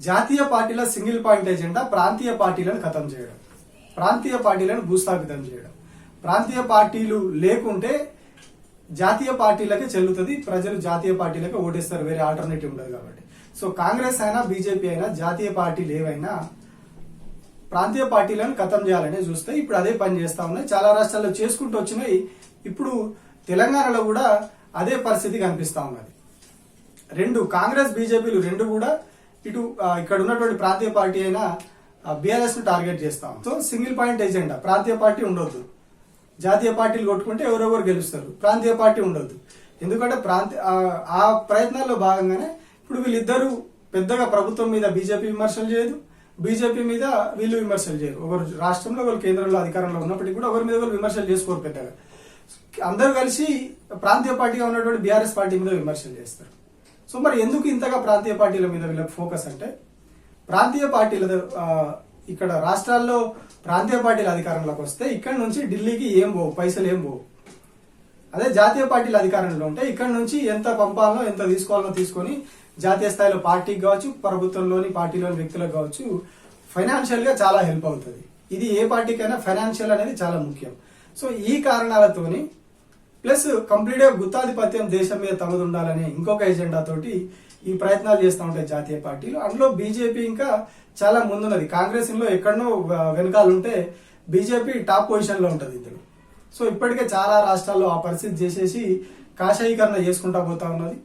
జాతీయ పార్టీల single point agenda ప్రాంతీయ పార్టీలను ఖతం చేయడం, ప్రాంతీయ పార్టీలను భూస్థాపితం చేయడం. ప్రాంతీయ పార్టీలు లేకుంటే జాతీయ పార్టీలకే చెల్లుతుంది, ప్రజలు జాతీయ పార్టీలకే ఓటేస్తారు, వేరే ఆల్టర్నేటివ్ ఉండదు కాబట్టి. సో కాంగ్రెస్ అయినా బీజేపీ అయినా జాతీయ పార్టీలు ఏవైనా ప్రాంతీయ పార్టీలను ఖతం చేయాలనే చూస్తే ఇప్పుడు అదే పని చేస్తా ఉన్నాయి. చాలా రాష్ట్రాల్లో చేసుకుంటూ వచ్చినాయి. ఇప్పుడు తెలంగాణలో కూడా అదే పరిస్థితి కనిపిస్తా ఉన్నది. రెండు కాంగ్రెస్ బీజేపీలు రెండు కూడా ఇటు ఇక్కడ ఉన్నటువంటి ప్రాంతీయ పార్టీ అయినా బీఆర్ఎస్ ను టార్గెట్ చేస్తాం. సో సింగిల్ పాయింట్ ఎజెండా, ప్రాంతీయ పార్టీ ఉండొద్దు. జాతీయ పార్టీలు కొట్టుకుంటే ఎవరెవరు గెలుస్తారు, ప్రాంతీయ పార్టీ ఉండొద్దు. ఎందుకంటే ఆ ప్రయత్నాల్లో భాగంగానే ఇప్పుడు వీళ్ళిద్దరూ పెద్దగా ప్రభుత్వం మీద బీజేపీ విమర్శలు చేయదు, బీజేపీ మీద వీళ్ళు విమర్శలు చేయరు. ఒకరు రాష్ట్రంలో ఒకరు కేంద్రంలో అధికారంలో ఉన్నప్పటికీ కూడా ఒకరి మీద ఒకరు విమర్శలు చేసుకోరు పెద్దగా. అందరూ కలిసి ప్రాంతీయ పార్టీగా ఉన్నటువంటి బీఆర్ఎస్ పార్టీ మీద విమర్శలు చేస్తారు. సో మరి ఎందుకు ఇంతగా ప్రాంతీయ పార్టీల మీద వీళ్ళకి ఫోకస్ అంటే, ప్రాంతీయ పార్టీల ఇక్కడ రాష్ట్రాల్లో ప్రాంతీయ పార్టీల అధికారంలోకి వస్తే ఇక్కడ నుంచి ఢిల్లీకి ఏం పోవు, పైసలు ఏం పోవు. అదే జాతీయ పార్టీల అధికారంలో ఉంటే ఇక్కడ నుంచి ఎంత పంపాలనో ఎంత తీసుకోవాలనో తీసుకొని జాతీయ స్థాయిలో పార్టీకి కావచ్చు, ప్రభుత్వంలోని పార్టీలోని వ్యక్తులకు కావచ్చు, ఫైనాన్షియల్ గా చాలా హెల్ప్ అవుతుంది. ఇది ఏ పార్టీకైనా ఫైనాన్షియల్ అనేది చాలా ముఖ్యం. సో ఈ కారణాలతోని ప్లస్ కంప్లీట్ గా గుత్తాధిపత్యం దేశం మీద తమది ఉండాలనే ఇంకొక ఎజెండా తోటి ఈ ప్రయత్నాలు చేస్తూ ఉంటాయి జాతీయ పార్టీలు. అందులో బీజేపీ ఇంకా చాలా ముందున్నది. కాంగ్రెస్ లో ఎక్కడనో వెనకాలంటే బీజేపీ టాప్ పొజిషన్ లో ఉంటది ఇందులో. సో ఇప్పటికే చాలా రాష్ట్రాల్లో ఆ పరిస్థితి చేసేసి కాషాయీకరణ చేసుకుంటా పోతా ఉన్నది.